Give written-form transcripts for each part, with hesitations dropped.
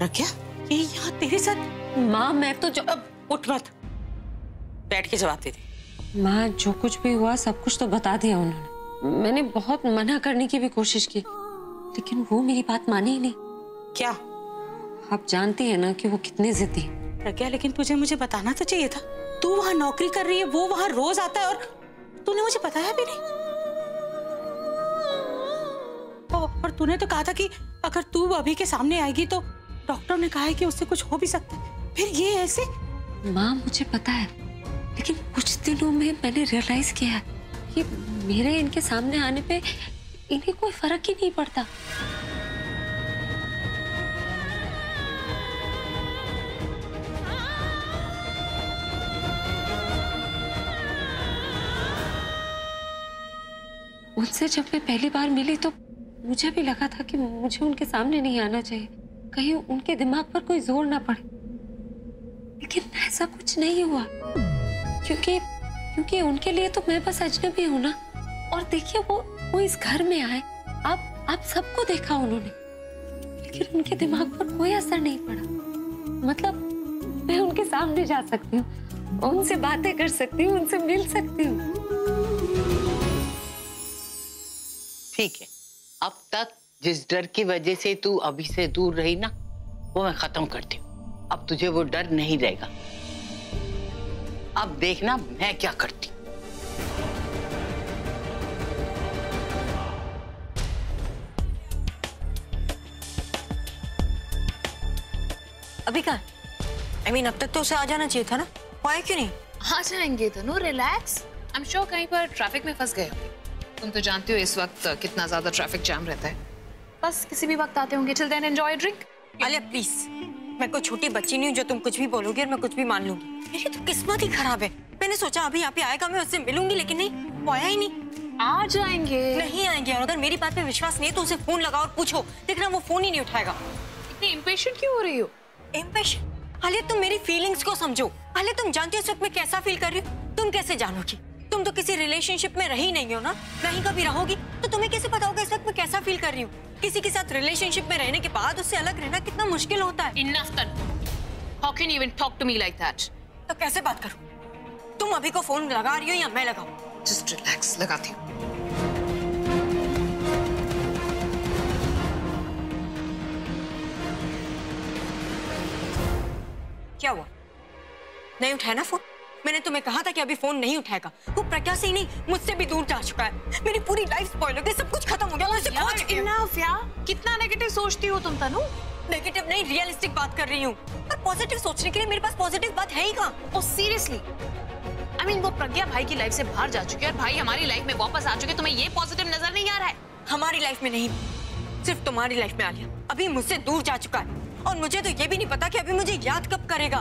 प्रज्ञा, ये यहाँ तेरे साथ? माँ मैं तो उठ मत, बैठ के जवाब दे दे। माँ जो कुछ भी हुआ सब कुछ तो बता दिया उन्होंने। मैंने बहुत मना करने की भी कोशिश की, लेकिन वो मेरी बात मानी ही नहीं। क्या? आप जानती है ना कि वो कितने जिद्दी। प्रज्ञा, लेकिन तुझे मुझे बताना तो चाहिए था। तू वहाँ नौकरी कर रही है, वो वहाँ रोज आता है और तूने मुझे बताया भी नहीं। और तूने तो कहा था कि अगर तू अभी के सामने आएगी तो डॉक्टर ने कहा है कि उससे कुछ हो भी सकता है। फिर ये ऐसे? माँ मुझे पता है, लेकिन कुछ दिनों में मैंने रियलाइज किया है कि मेरे इनके सामने आने पे इन्हें कोई फर्क ही नहीं पड़ता। उनसे जब मैं पहली बार मिली तो मुझे भी लगा था कि मुझे उनके सामने नहीं आना चाहिए, कहीं उनके दिमाग पर कोई जोर ना पड़े, लेकिन ऐसा कुछ नहीं हुआ क्योंकि उनके लिए तो मैं बस अजनबी हूं ना। और देखिए वो इस घर में आए, आप सबको देखा उन्होंने, लेकिन उनके दिमाग पर कोई असर नहीं पड़ा। मतलब मैं उनके सामने जा सकती हूँ, उनसे बातें कर सकती हूँ, उनसे मिल सकती हूँ। ठीक है, अब तक जिस डर की वजह से तू अभी से दूर रही ना, वो मैं खत्म करती हूँ। अब तुझे वो डर नहीं रहेगा। अब देखना मैं क्या करती। अभी कहाँ? अब तक तो उसे आ जाना चाहिए था ना, वो आया क्यों नहीं? आ जाएंगे तनु, रिलैक्स। आई एम श्योर कहीं पर ट्रैफिक में फंस गए होंगे। तुम तो जानती हो इस वक्त कितना ज्यादा ट्रैफिक जाम रहता है। बस किसी भी वक्त आते होंगे। Till then enjoy drink. Alia please, मैं कोई छोटी बच्ची नहीं हूँ जो तुम कुछ भी बोलोगी और मैं कुछ भी मान लूंगी। मेरी तो किस्मत ही खराब है। मैंने सोचा अभी यहाँ पे आएगा, मैं उससे मिलूंगी, लेकिन नहीं, वो आया ही नहीं। आ जाएंगे। नहीं आएंगे, और अगर मेरी बात पे विश्वास नहीं है तो उसे फोन लगाओ और पूछो। देखना वो फोन ही नहीं उठाएगा। इतनी इम्पेशेंट क्यों हो रही हो? इम्पेशेंट? आलिया तुम मेरी फीलिंग्स को समझो। आलिया तुम जानती हो इस वक्त मैं कैसा फील कर रही हूँ? तुम कैसे जानोगी? तुम तो किसी रिलेशनशिप में रही नहीं हो ना, नहीं कभी रहोगी, तो तुम्हें कैसे पता होगा इस वक्त मैं कैसा फील कर रही हूँ? किसी के साथ रिलेशनशिप में रहने के बाद उससे अलग रहना कितना मुश्किल होता है। Enough Tanu. How can you even talk to me like that? तो कैसे बात करूं? तुम अभी को फोन लगा रही हो या मैं लगाऊं? Just relax, लगाती हूँ। क्या हुआ? नहीं उठाया ना फोन? मैंने तुम्हें कहा था कि अभी फोन नहीं उठाएगा। वो प्रज्ञा से ही नहीं, मुझसे भी दूर जा चुका है। मेरी पूरी लाइफ स्पॉइल हो गई, सब कुछ खत्म हो गया। मैं उसे खो चुकी हूं। Enough यार, कितना नेगेटिव सोचती हो तुम तनु? नेगेटिव नहीं, रियलिस्टिक बात कर रही हूँ। पर पॉजिटिव सोचने के लिए मेरे पास पॉजिटिव बात है ही कहाँ? Oh seriously? I mean वो प्रज्ञा भाई की लाइफ से बाहर जा चुकी है और भाई हमारी लाइफ में वापस आ चुके। तुम्हें ये पॉजिटिव नजर नहीं आ रहा है? हमारी लाइफ में नहीं, सिर्फ तुम्हारी लाइफ में आ लिया। अभी मुझसे दूर जा चुका है और मुझे तो ये भी नहीं पता कि अभी मुझे याद कब करेगा।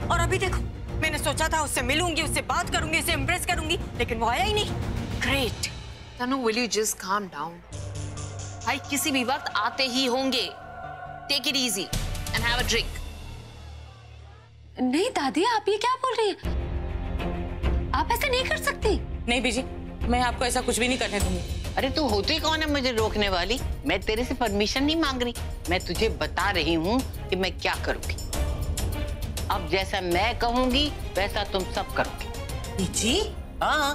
और अभी देखो, मैंने सोचा था उससे मिलूंगी, उससे बात करूंगी, उसे इम्प्रेस करूंगी, लेकिन वो आया ही नहीं। Great. Tanu will you just calm down? भाई किसी भी वक्त आते ही होंगे। Take it easy and have a drink. नहीं दादी, आप ये क्या बोल रही हैं? आप ऐसा नहीं कर सकती। नहीं बीजी, मैं आपको ऐसा कुछ भी नहीं करने दूंगी। अरे तू होती कौन है मुझे रोकने वाली? मैं तेरे से परमिशन नहीं मांग रही, मैं तुझे बता रही हूँ कि मैं क्या करूँगी। अब जैसा मैं कहूँगी वैसा तुम सब करोगे। बीजी? हाँ,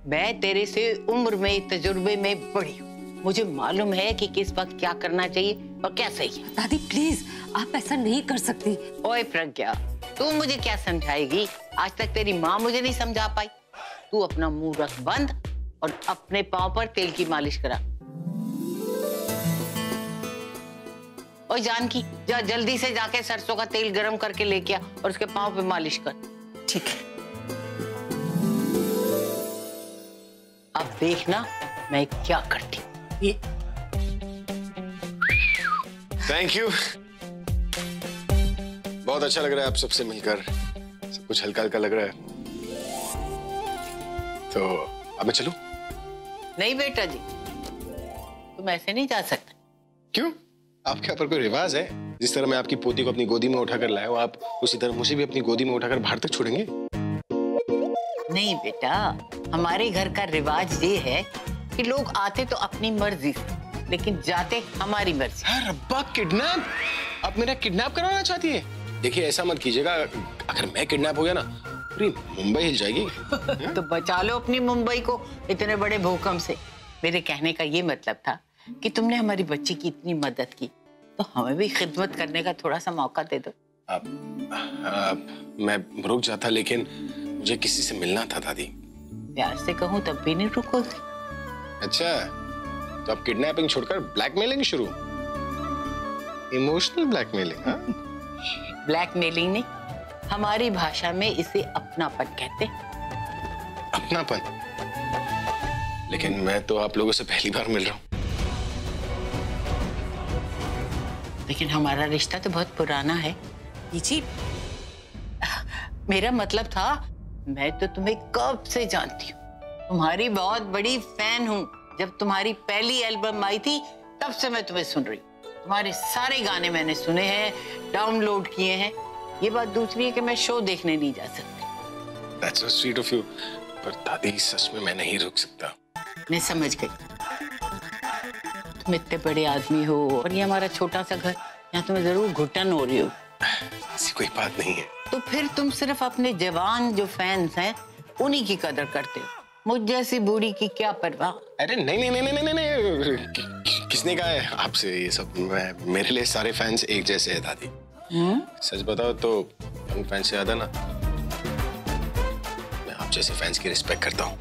मैं तेरे से उम्र में, तजुर्बे में बड़ी हूँ। मुझे मालूम है कि किस वक्त क्या करना चाहिए और क्या सही है। दादी प्लीज, आप ऐसा नहीं कर सकती। ओए प्रज्ञा, तू मुझे क्या समझाएगी? आज तक तेरी माँ मुझे नहीं समझा पाई। तू अपना मुंह रख बंद और अपने पाँव पर तेल की मालिश करा। ओए जानकी, जा जल्दी से जाके सरसों का तेल गरम करके लेके आ और उसके पाँव पे मालिश कर। ठीक है। अब देखना मैं क्या करती हूँ। थैंक यू, बहुत अच्छा लग रहा है आप सबसे मिलकर। सब कुछ हल्का हल्का लग रहा है। तो अब मैं चलूं? नहीं बेटा जी, तुम ऐसे नहीं जा सकते। क्यों? आपके यहाँ पर कोई रिवाज है? जिस तरह मैं आपकी पोती को अपनी गोदी में उठाकर लाया हूं, आप उसी तरह मुझे भी अपनी गोदी में उठाकर बाहर तक छोड़ेंगे? नहीं बेटा, हमारे घर का रिवाज ये है कि लोग आते तो अपनी मर्जी से लेकिन जाते हमारी मर्जी। हाँ, रब्बा किडनैप? आप मेरा किडनैप करवाना चाहती है? देखिए ऐसा मत कीजिएगा, अगर मैं किडनैप हो गया ना पूरी मुंबई हिल जाएगी। तो बचा लो अपनी मुंबई को इतने बड़े भूकंप से। मेरे कहने का ये मतलब था कि तुमने हमारी बच्ची की इतनी मदद की तो हमें भी खिदमत करने का थोड़ा सा मौका दे दो। मैं रुक जाता लेकिन मुझे किसी से मिलना था दादी। प्यार से कहूँ तब भी नहीं रुकोगी। अच्छा, तो अब किडनैपिंग छोड़कर ब्लैकमेलिंग शुरू? Emotional blackmailing? हाँ? ब्लैकमेलिंग नहीं, हमारी भाषा में इसे अपनापन कहते हैं। अपनापन? लेकिन मैं तो आप लोगों से पहली बार मिल रहा हूँ। लेकिन हमारा रिश्ता तो बहुत पुराना है। जी, मेरा मतलब था मैं तो तुम्हें कब से जानती हूँ, तुम्हारी बहुत बड़ी फैन हूँ। जब तुम्हारी पहली एल्बम आई थी तब से मैं तुम्हें सुन रही हूँ। तुम्हारे सारे गाने मैंने सुने हैं, डाउनलोड किए हैं। ये बात दूसरी है कि मैं शो देखने नहीं जा सकती। That's so sweet of you. पर दादी सच में मैं नहीं रुक सकता। मैं समझ गई, तुम इतने बड़े आदमी हो और ये हमारा छोटा सा घर, यहाँ तुम्हें जरूर घुटन हो रही हो। ऐसी कोई बात नहीं है। तो फिर तुम सिर्फ अपने जवान जो फैंस हैं उन्हीं की कदर करते हो, मुझ जैसी बूढ़ी की क्या परवाह। अरे नहीं नहीं नहीं नहीं नहीं नहीं, किसने कहा है आपसे ये सब? मेरे लिए सारे फैंस एक जैसे हैं दादी। सच बताओ तो यंग फैंस से ज्यादा ना मैं आप जैसे फैंस की रिस्पेक्ट करता हूँ।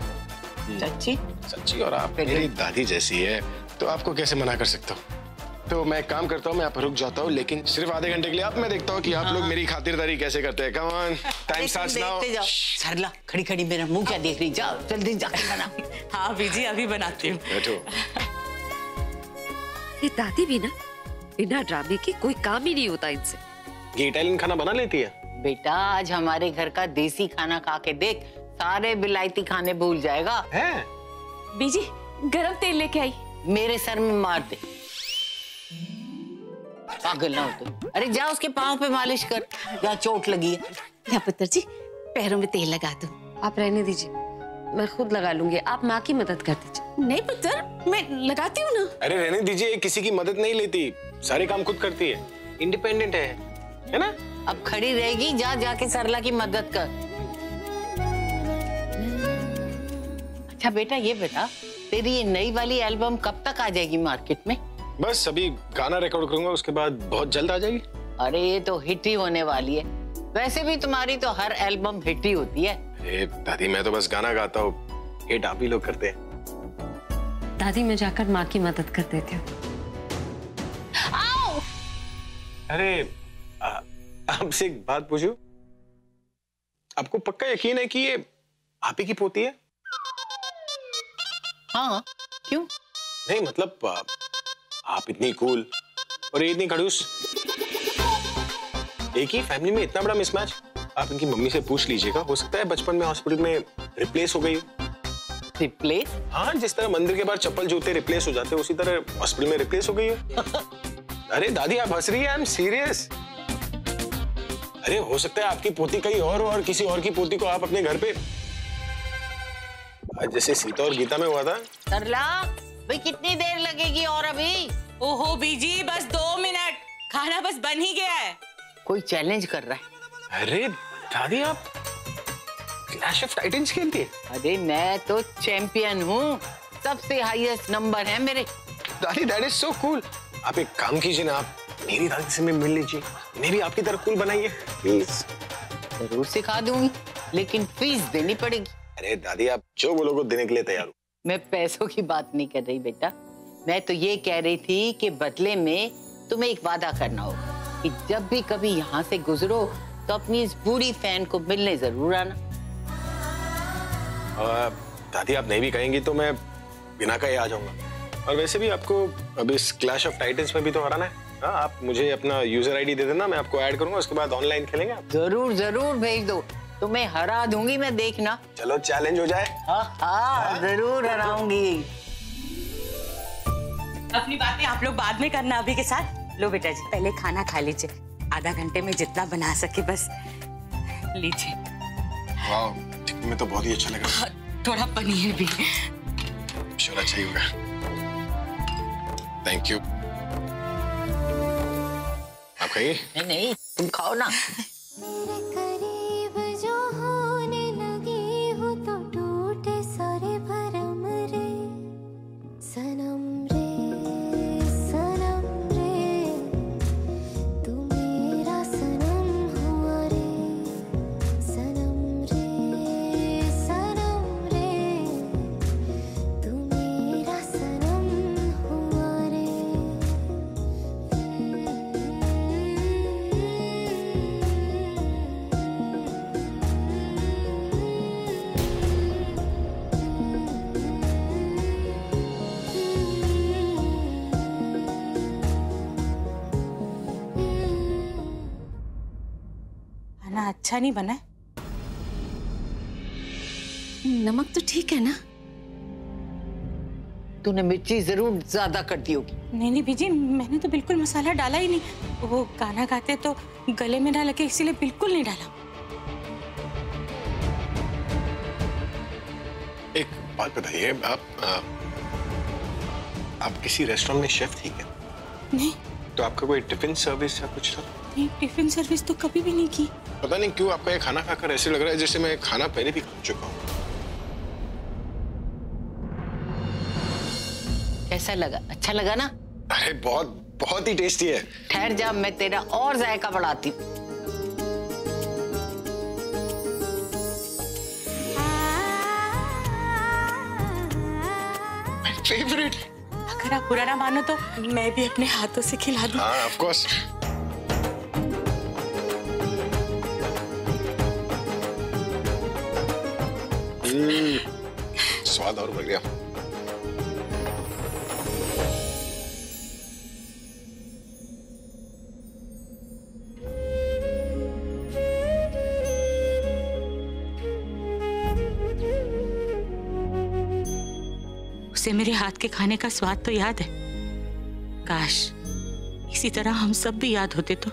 सच्ची? सच्ची, और आप मेरी दादी जैसी है तो आपको कैसे मना कर सकता हूँ। तो मैं काम करता हूँ, मैं यहाँ पर रुक जाता हूँ, लेकिन सिर्फ आधे घंटे के लिए। आप मैं देखता हूँ कि आप लोग मेरी खातिरदारी कैसे करते हैं। Come on, time starts now. Sarla खड़ी खड़ी मेरा मुंह क्या देख रही? जाओ जल्दी जाके बना। हाँ बीजी, अभी बनाती हूँ। बैठो। ये दादी भी ना बिना ड्रामे के कोई काम ही नहीं होता इनसे। ये इटालियन खाना बना लेती है? बेटा आज हमारे घर का देसी खाना खा के देख, सारे विलायती खाने भूल जाएगा। है? बीजी गरम तेल लेके आई। मेरे सर में मार दे, पागल ना हो तुम। अरे जा उसके पाँव पे मालिश कर जहाँ चोट लगी है। या पुत्र जी पैरों में तेल लगा दो। आप रहने दीजिए, मैं खुद लगा लूंगी, आप माँ की मदद कर दीजिए। नहीं पुत्र, मैं लगाती हूँ ना। अरे रहने दीजिए, किसी की मदद नहीं लेती, सारे काम खुद करती है, इंडिपेंडेंट है ना? अब खड़ी रहेगी, जा जाके सरला की मदद कर। अच्छा बेटा ये बता, तेरी ये नई वाली एल्बम कब तक आ जाएगी मार्केट में? बस अभी गाना रिकॉर्ड करूंगा, उसके बाद बहुत जल्द आ जाएगी। अरे ये तो हिट ही होने वाली है। वैसे भी तुम्हारी तो हर एल्बम हिट ही होती है। अरे दादी मैं तो बस गाना गाता हूँ, हिट आप ही लोग करते हैं। दादी मैं जाकर माँ की मदद कर देती हूँ। अरे आपसे एक बात पूछूं? आपको पक्का यकीन है कि ये आप ही की पोती है? हाँ क्यों? नहीं मतलब आप इतनी कूल और ये इतनी खड़ूस, एक ही फैमिली में इतना बड़ा मिसमैच। आप इनकी मम्मी से पूछ लीजिएगा, हो सकता है बचपन में हॉस्पिटल में रिप्लेस हो गई। रिप्लेस? हाँ, जिस तरह मंदिर के बाहर चप्पल जूते रिप्लेस हो जाते हैं उसी तरह हॉस्पिटल में रिप्लेस हो गई है। अरे दादी आप हंस रही है, आई एम सीरियस। अरे हो सकता है आपकी पोती कहीं और किसी और की पोती को आप अपने घर पे, जैसे सीता और गीता में हुआ था। सरला भाई कितनी देर लगेगी और अभी? ओहो बीजी बस 2 मिनट, खाना बस बन ही गया है। कोई चैलेंज कर रहा है। अरे दादी आप क्लैश ऑफ टाइटंस खेलती है? अरे मैं तो चैंपियन हूँ, सबसे हाईएस्ट नंबर है मेरे। दादी दैट इज सो कूल। आप एक काम कीजिए ना, आप मेरी दादी से मिल लीजिए, मैं भी आपकी तरह कूल बनाइए प्लीज। जरूर सिखा दूंगी, लेकिन फीस देनी पड़ेगी। अरे दादी आप जो बोलोगे देने के लिए तैयार हूँ। मैं पैसों की बात नहीं कर रही बेटा, मैं तो ये कह रही थी कि बदले में तुम्हें एक वादा करना होगा कि जब भी कभी यहाँ से गुजरो तो अपनी इस बूढ़ी फैन को मिलने जरूर आना। दादी आप नहीं भी कहेंगी तो मैं बिना कहे आ जाऊंगा। और वैसे भी आपको अब इस क्लैश ऑफ टाइटंस में भी तो हराना है। हाँ, आप मुझे अपना यूजर आईडी दे देना, मैं आपको ऐड करूंगा, उसके बाद ऑनलाइन खेलेंगे आप। जरूर जरूर भेज दो, तुम्हें हरा दूंगी मैं, देखना। चलो चैलेंज हो जाए। हाँ जरूर हराऊंगी। अपनी बातें आप लोग बाद में करना अभी के साथ। लो बेटा जी पहले खाना खा लीजिए, आधा घंटे में जितना बना सके बस लीजिए। वाह, दिखने में तो बहुत ही अच्छा लग रहा है। थोड़ा पनीर भी। श्योर अच्छा ही होगा। Thank you. आप खाइए। नहीं नहीं, तुम खाओ ना। करीब जो होने लगी हो तो टूटे सारे भरम रे सनम रे तू मेरा सनम हुआ रे सनम रे तू मेरा सनम हुआ रे। खाना अच्छा नहीं बना है? नमक तो ठीक है ना? तूने मिर्ची जरूर ज्यादा कर दी होगी। नहीं नहीं बीजी, मैंने तो बिल्कुल मसाला डाला ही नहीं। वो गाना गाते तो गले में ना लगे इसीलिए बिल्कुल नहीं डाला। एक बात बताइए, आप किसी रेस्टोरेंट में शेफ थी क्या? नहीं तो आपका कोई टिफिन सर्विस या कुछ था? नहीं, टिफिन सर्विस तो कभी भी नहीं की। पता नहीं क्यों आपका ये खाना खाकर ऐसे लग रहा है जैसे मैं खाना पहले भी खा चुका हूँ। कैसा लगा? अच्छा लगा ना? अरे बहुत बहुत ही टेस्टी है। ठहर जा, मैं तेरा और जायका बढ़ाती हूँ। फेवरेट। अगर आप बुरा ना मानो तो मैं भी अपने हाथों से खिला दूं। हाँ, ऑफ कोर्स। स्वाद और बढ़ गया। उसे मेरे हाथ के खाने का स्वाद तो याद है। काश इसी तरह हम सब भी याद होते तो।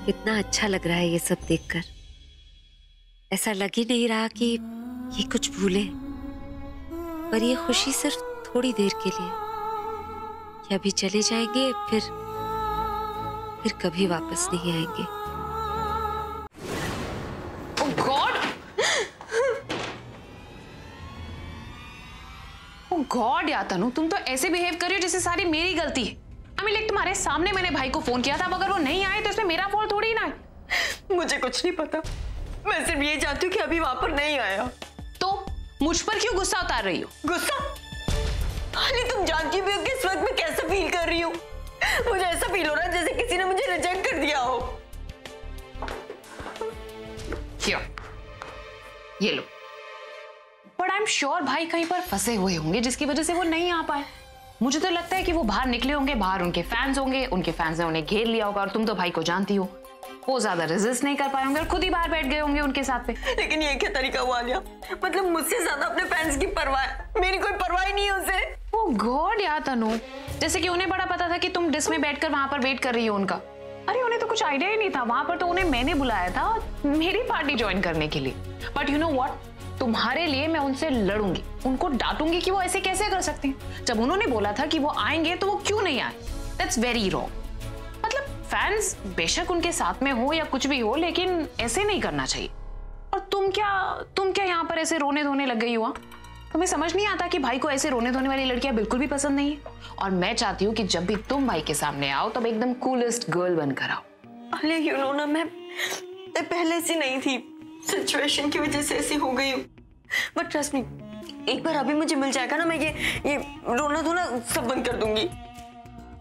कितना अच्छा लग रहा है ये सब देखकर। ऐसा लग ही नहीं रहा कि ये कुछ भूले, पर ये खुशी सिर्फ थोड़ी देर के लिए। ये अभी चले जाएंगे, फिर कभी वापस नहीं आएंगे। ओह गॉड! ओह गॉड यार तनु, तुम तो ऐसे बिहेव कर रही हो जैसे सारी मेरी गलती है। लाइक तुम्हारे सामने मैंने भाई को फोन किया था, अब अगर वो नहीं आए तो इसमें मेरा फॉल्ट थोड़ी ना है। मुझे कुछ नहीं पता, मैं सिर्फ ये जानती हूँ कि अभी वहां पर नहीं आया। तो मुझ पर क्यों गुस्सा उतार रही हो? गुस्सा? अरे तुम जानती भी हो कि इस वक्त मैं कैसा फील कर रही हूँ। मुझे ऐसा फील हो रहा है जैसे किसी ने मुझे रिजेक्ट कर दिया हो। क्यों? ये लो। बट आई एम श्योर भाई कहीं पर फंसे हुए होंगे जिसकी वजह से वो नहीं आ पाए। मुझे तो लगता है कि वो बाहर निकले होंगे, बाहर उनके फैंस होंगे, उनके फैंस ने उन्हें घेर लिया होगा, और तुम तो भाई को जानती हो, वो ज्यादा रेजिस्ट नहीं कर पाए होंगे और खुद ही बाहर बैठ गए होंगे उनके साथ पे। लेकिन ये क्या तरीका हुआ आलिया? मतलब मुझसे ज्यादा अपने फैंस की परवाह, मेरी कोई परवाह ही नहीं है उसे। ओह गॉड यार तनु, जैसे कि उन्हें बड़ा पता था कि तुम डिस में बैठकर वहां पर वेट कर रही हो उनका। अरे उन्हें तो कुछ आइडिया ही नहीं था, वहां पर तो उन्हें मैंने बुलाया था मेरी पार्टी ज्वाइन करने के लिए। बट यू नो व्हाट, तुम्हारे लिए मैं उनसे लड़ूंगी, उनको डांटूंगी कि वो ऐसे कैसे कर सकते हैं। जब उन्होंने बोला था कि वो आएंगे तो वो क्यों नहीं आए? That's very wrong. मतलब फैंस बेशक उनके साथ में हो या कुछ भी हो, लेकिन ऐसे नहीं करना चाहिए। और तुम क्या यहाँ पर ऐसे रोने धोने लग गई हो? तुम्हें समझ नहीं आता कि भाई को ऐसे रोने धोने वाली लड़कियां बिल्कुल भी पसंद नहीं है। और मैं चाहती हूँ कि जब भी तुम भाई के सामने आओ तब एकदम कूलेस्ट गर्ल बनकर आओ। अरे यू नो ना, मैं पहले से नहीं थी, सिचुएशन की वजह से ऐसी हो गई हूँ। बट ट्रस्ट मी, एक बार अभी मुझे मिल जाएगा ना, मैं ये रोना धोना सब बंद कर दूंगी।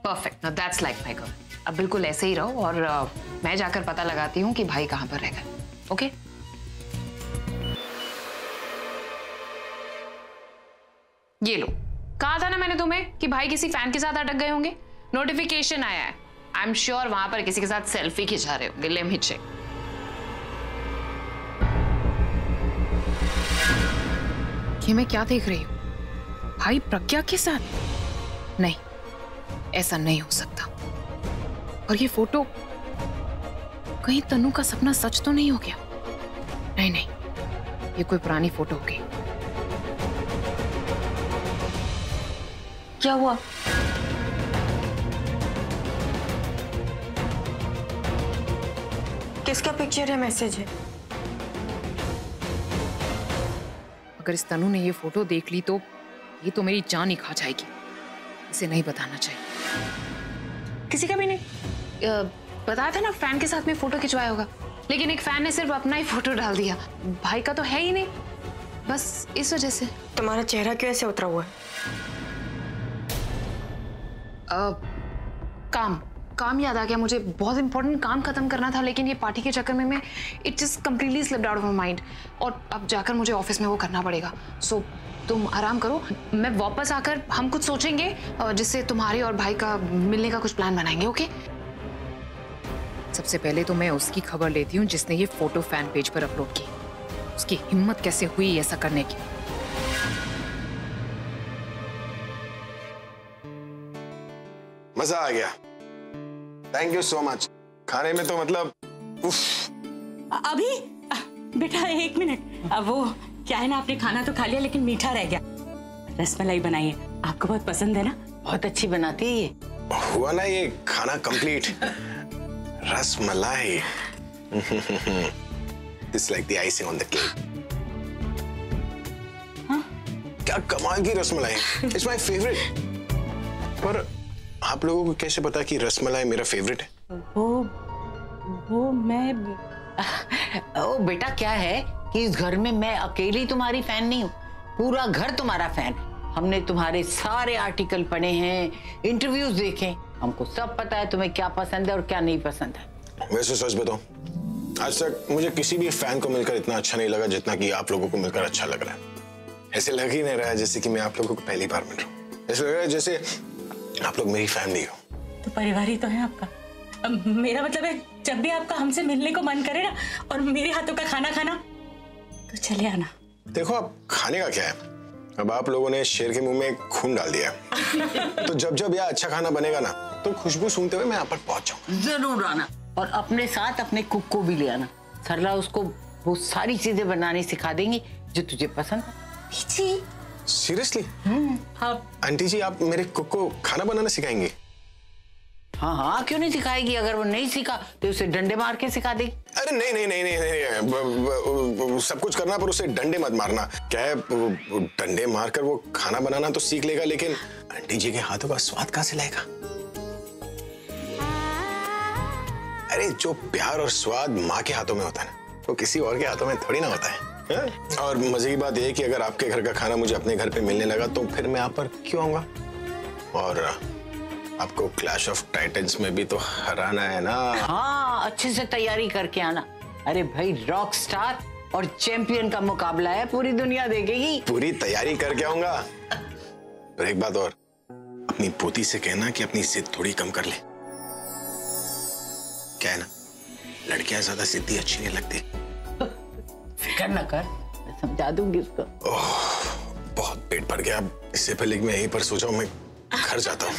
Perfect, now that's like my girl. अब बिल्कुल ऐसे ही रहो और मैं जाकर पता लगाती हूँ कि भाई कहाँ पर रह गए। ओके? ये लो, कहा था ना मैंने तुम्हें कि भाई किसी फैन के साथ अटक गए होंगे। नोटिफिकेशन आया है, आई एम श्योर वहां पर किसी के साथ सेल्फी खिंचा रहे होंगे। Let me check. ये मैं क्या देख रही हूँ? भाई प्रज्ञा के साथ? नहीं, ऐसा नहीं हो सकता। और ये फोटो, कहीं तनु का सपना सच तो नहीं हो गया? नहीं नहीं, ये कोई पुरानी फोटो होगी। क्या हुआ? किसका पिक्चर है, मैसेज है? अगर इस तनु ने ये फोटो देख ली तो ये तो मेरी जान ही खा जाएगी। इसे नहीं बताना चाहिए। किसी का भी नहीं बताया था ना, फैन के साथ में फोटो खिंचवाया होगा, लेकिन एक फैन ने सिर्फ अपना ही फोटो डाल दिया, भाई का तो है ही नहीं, बस इस वजह से। तुम्हारा चेहरा क्यों ऐसे उतरा हुआ है? काम याद आ गया मुझे, बहुत इंपॉर्टेंट काम खत्म करना था, लेकिन ये पार्टी के चक्कर में मैं it just completely slipped out of my mind, और अब जाकर मुझे ऑफिस में वो करना पड़ेगा। सो तुम आराम करो, मैं वापस आकर हम कुछ सोचेंगे जिससे तुम्हारे और भाई का मिलने का कुछ प्लान बनाएंगे। ओके? सबसे पहले तो मैं उसकी खबर लेती हूँ जिसने ये फोटो फैन पेज पर अपलोड की। उसकी हिम्मत कैसे हुई ऐसा करने की। मजा आ गया, थैंक यू सो मच। खाने में तो मतलब उफ। अभी बेटा 1 मिनट, वो क्या है ना, आपने खाना तो खा लिया लेकिन मीठा रह गया। रसमलाई बनाई है, आपको बहुत पसंद है ना? बहुत अच्छी बनाती है ये। हुआ ना ये खाना complete. Rasmalai it's like the icing on the cake. क्या कमाल की रसमलाई, इट्स माय फेवरेट। पर आप लोगों को कैसे पता कि रसमलाई मेरा फेवरेट है? वो मैं ओ बेटा, क्या है कि इस घर में मैं अकेली तुम्हारी फैन नहीं हूँ, पूरा घर तुम्हारा फैन है। हमने तुम्हारे सारे आर्टिकल पढ़े हैं, इंटरव्यूज देखे, हमको सब पता है तुम्हें क्या पसंद है और क्या नहीं पसंद है। वैसे सच बताऊं, आज तक मुझे किसी भी फैन को मिलकर इतना अच्छा नहीं लगा जितना कि आप लोगों को मिलकर अच्छा लग रहा है। ऐसे लग ही नहीं रहा है जैसे कि मैं आप लोगों को पहली बार मिल रहा हूँ। ऐसे लग रहा है जैसे आप लोग मेरी फैमिली हो। तो परिवार ही तो है आपका। मेरा मतलब है, जब भी आपका हमसे मिलने को मन करे ना और मेरे हाथों का खाना खाना, तो चले आना। देखो अब खाने का क्या है, अब आप लोगों ने शेर के मुंह में खून डाल दिया तो जब जब यह अच्छा खाना बनेगा ना तो खुशबू सूंघते हुए मैं यहाँ पर पहुंच जाऊंगा। जरूर आना, और अपने साथ अपने कुक को भी ले आना। सरला उसको वो सारी चीजें बनानी सिखा देंगी जो तुझे पसंद है। सीरियसली? हाँ। आंटी जी, आप मेरे कुक को खाना बनाना सिखाएंगे? हाँ हाँ, क्यों नहीं सिखाएगी? अगर वो नहीं सीखा तो उसे डंडे मार के सिखा देगी। अरे नहीं नहीं नहीं नहीं, नहीं। सब कुछ करना पर उसे डंडे मत मारना। क्या है, डंडे मारकर वो खाना बनाना तो सीख लेगा, लेकिन आंटी जी के हाथों का स्वाद कहाँ से लाएगा? अरे जो प्यार और स्वाद माँ के हाथों में होता है ना, वो किसी और के हाथों में थोड़ी ना होता है। और मजे की बात यह है कि अगर आपके घर का खाना मुझे अपने घर पे मिलने लगा तो फिर मैं यहाँ पर क्यों आऊंगा? और आपको क्लैश ऑफ टाइटन्स में भी तो हराना है ना। हाँ, अच्छे से तैयारी करके आना। अरे भाई, रॉक स्टार और चैंपियन का मुकाबला है, पूरी दुनिया देखेगी। पूरी तैयारी करके आऊंगा। पर एक बात और, अपनी पोती से कहना कि अपनी जिद थोड़ी कम कर ले। क्या है ना, लड़कियां ज्यादा जिद्दी अच्छी नहीं लगती। फिक्र न कर, मैं समझा दूंगी उसको। बहुत पेट भर गया, इससे पहले कि मैं यहीं पर सो जाऊं, मैं घर जाता हूँ।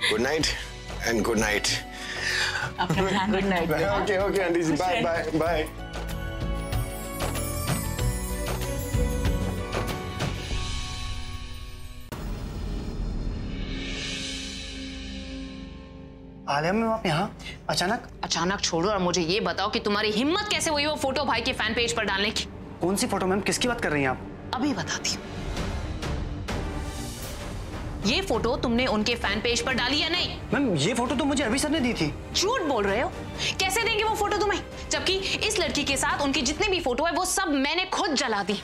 Good night and good night. Good night. Okay okay aunty ji, bye bye bye. Alia ma'am, आप यहाँ अचानक छोड़ो और मुझे ये बताओ कि तुम्हारी हिम्मत कैसे हुई वो फोटो भाई के फैन पेज पर डालने की? कौन सी फोटो मैम, किसकी बात कर रही हैं आप? अभी बताती हूँ। ये फोटो तुमने उनके फैन पेज पर डाली या नहीं? मैम, ये फोटो तो मुझे अभी सर ने दी थी। झूठ बोल रहे हो। कैसे देंगे वो फोटो तुम्हें, जबकि इस लड़की के साथ उनकी जितनी भी फोटो है वो सब मैंने खुद जला दी।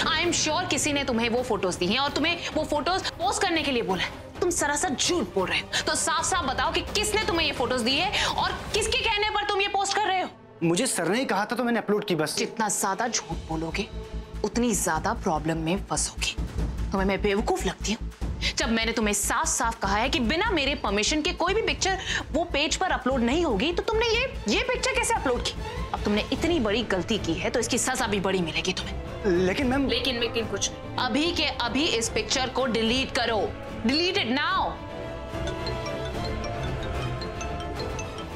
आई एम श्योर किसी ने तुम्हें वो फोटोज दी हैं और तुम्हें वो फोटोज पोस्ट करने के लिए बोला है। तुम सरासर झूठ बोल रहे हो। तो साफ साफ बताओ कि किसने तुम्हें ये फोटोज दी है और किसके कहने पर तुम ये पोस्ट कर रहे हो? मुझे सर ने ही कहा था तो मैंने अपलोड की बस। जितना ज्यादा झूठ बोलोगे उतनी ज्यादा प्रॉब्लम में फंसोगे। तुम्हें मैं बेवकूफ लगती हूँ? जब मैंने तुम्हें साफ साफ कहा है कि बिना मेरे परमिशन के कोई भी पिक्चर वो पेज पर अपलोड नहीं होगी, तो तुमने ये पिक्चर कैसे अपलोड की? अब तुमने इतनी बड़ी गलती की है तो इसकी सजा भी बड़ी मिलेगी तुम्हें। लेकिन मैम, लेकिन कुछ नहीं। अभी के अभी इस पिक्चर को डिलीट करो। Delete it now.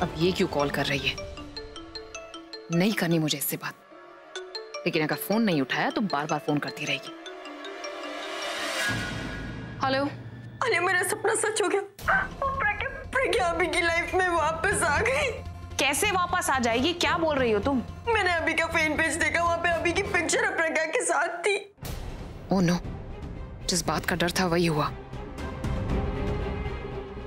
अब ये क्यों कॉल कर रही है? नहीं करनी मुझे इससे बात, लेकिन अगर फोन नहीं उठाया तो बार बार फोन करती रहेगी। हेलो, आलिया मेरा सपना सच हो गया। वो प्रज्ञा अभी की लाइफ में वापस आ गई। कैसे वापस आ जाएगी? क्या बोल रही हो तुम? मैंने अभी का फैन पेज देखा, वहाँ पे अभी की पिक्चर प्रज्ञा के साथ थी। ओह नो, जिस बात का डर था वही हुआ।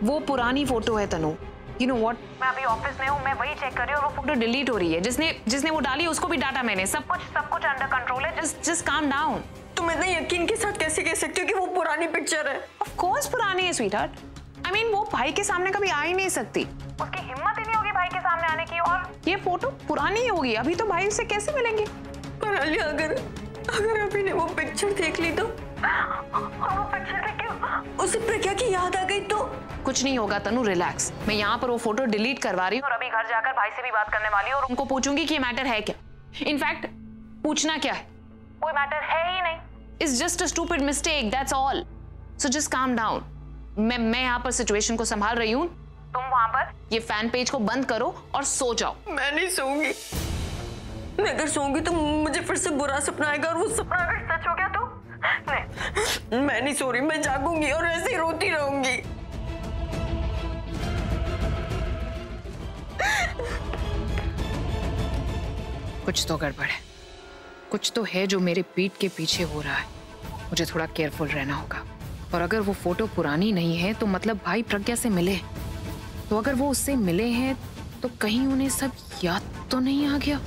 वो पुरानी फोटो है तनु। You know what? मैं अभी ऑफिस में हूँ, मैं वही चेक कर रही हूँ और वो फोटो डिलीट हो रही है। जिसने वो डाली उसको भी डाटा मैंने। सब कुछ अंडर कंट्रोल है। Just calm down. तुम इतना यकीन के साथ कैसे कह सकते हो कि वो पुरानी पिक्चर है? ऑफ कोर्स पुरानी है स्वीटहार्ट। I mean, वो भाई के सामने कभी आ ही नहीं सकती। उसकी हिम्मत ही नहीं होगी भाई के सामने आने की, और ये फोटो पुरानी ही होगी। अभी तो भाई उससे कैसे मिलेंगे? पर आलिया, अगर अभी ने वो पिक्चर देख ली तो, और वो पिक्चर देख के उसे प्रज्ञा की याद आ गई तो? कुछ नहीं होगा तनु, रिलैक्स। मैं यहाँ पर वो फोटो डिलीट करवा रही हूँ और अभी घर जाकर भाई से भी बात करने वाली हूँ और उनको पूछूंगी कि ये मैटर है क्या। इनफैक्ट पूछना क्या है, कोई मैटर है ही नहीं। It's just a stupid mistake, that's all. So just calm down. मैं यहाँ पर सिचुएशन को संभाल रही हूँ। तुम वहां पर ये फैन पेज को बंद करो और सो जाओ। मैं नहीं सोऊंगी। मैं अगर सोऊंगी तो मुझे फिर से बुरा सपना आएगा, और वो सपना अगर सच हो गया तो नहीं, मैं नहीं सो रही। मैं जागूंगी और ऐसे ही रोती रहूंगी। कुछ तो गड़बड़ है, कुछ तो है जो मेरे पीठ के पीछे हो रहा है। मुझे थोड़ा केयरफुल रहना होगा। और अगर वो फोटो पुरानी नहीं है तो मतलब भाई प्रज्ञा से मिले, तो अगर वो उससे मिले हैं तो कहीं उन्हें सब याद तो नहीं आ गया।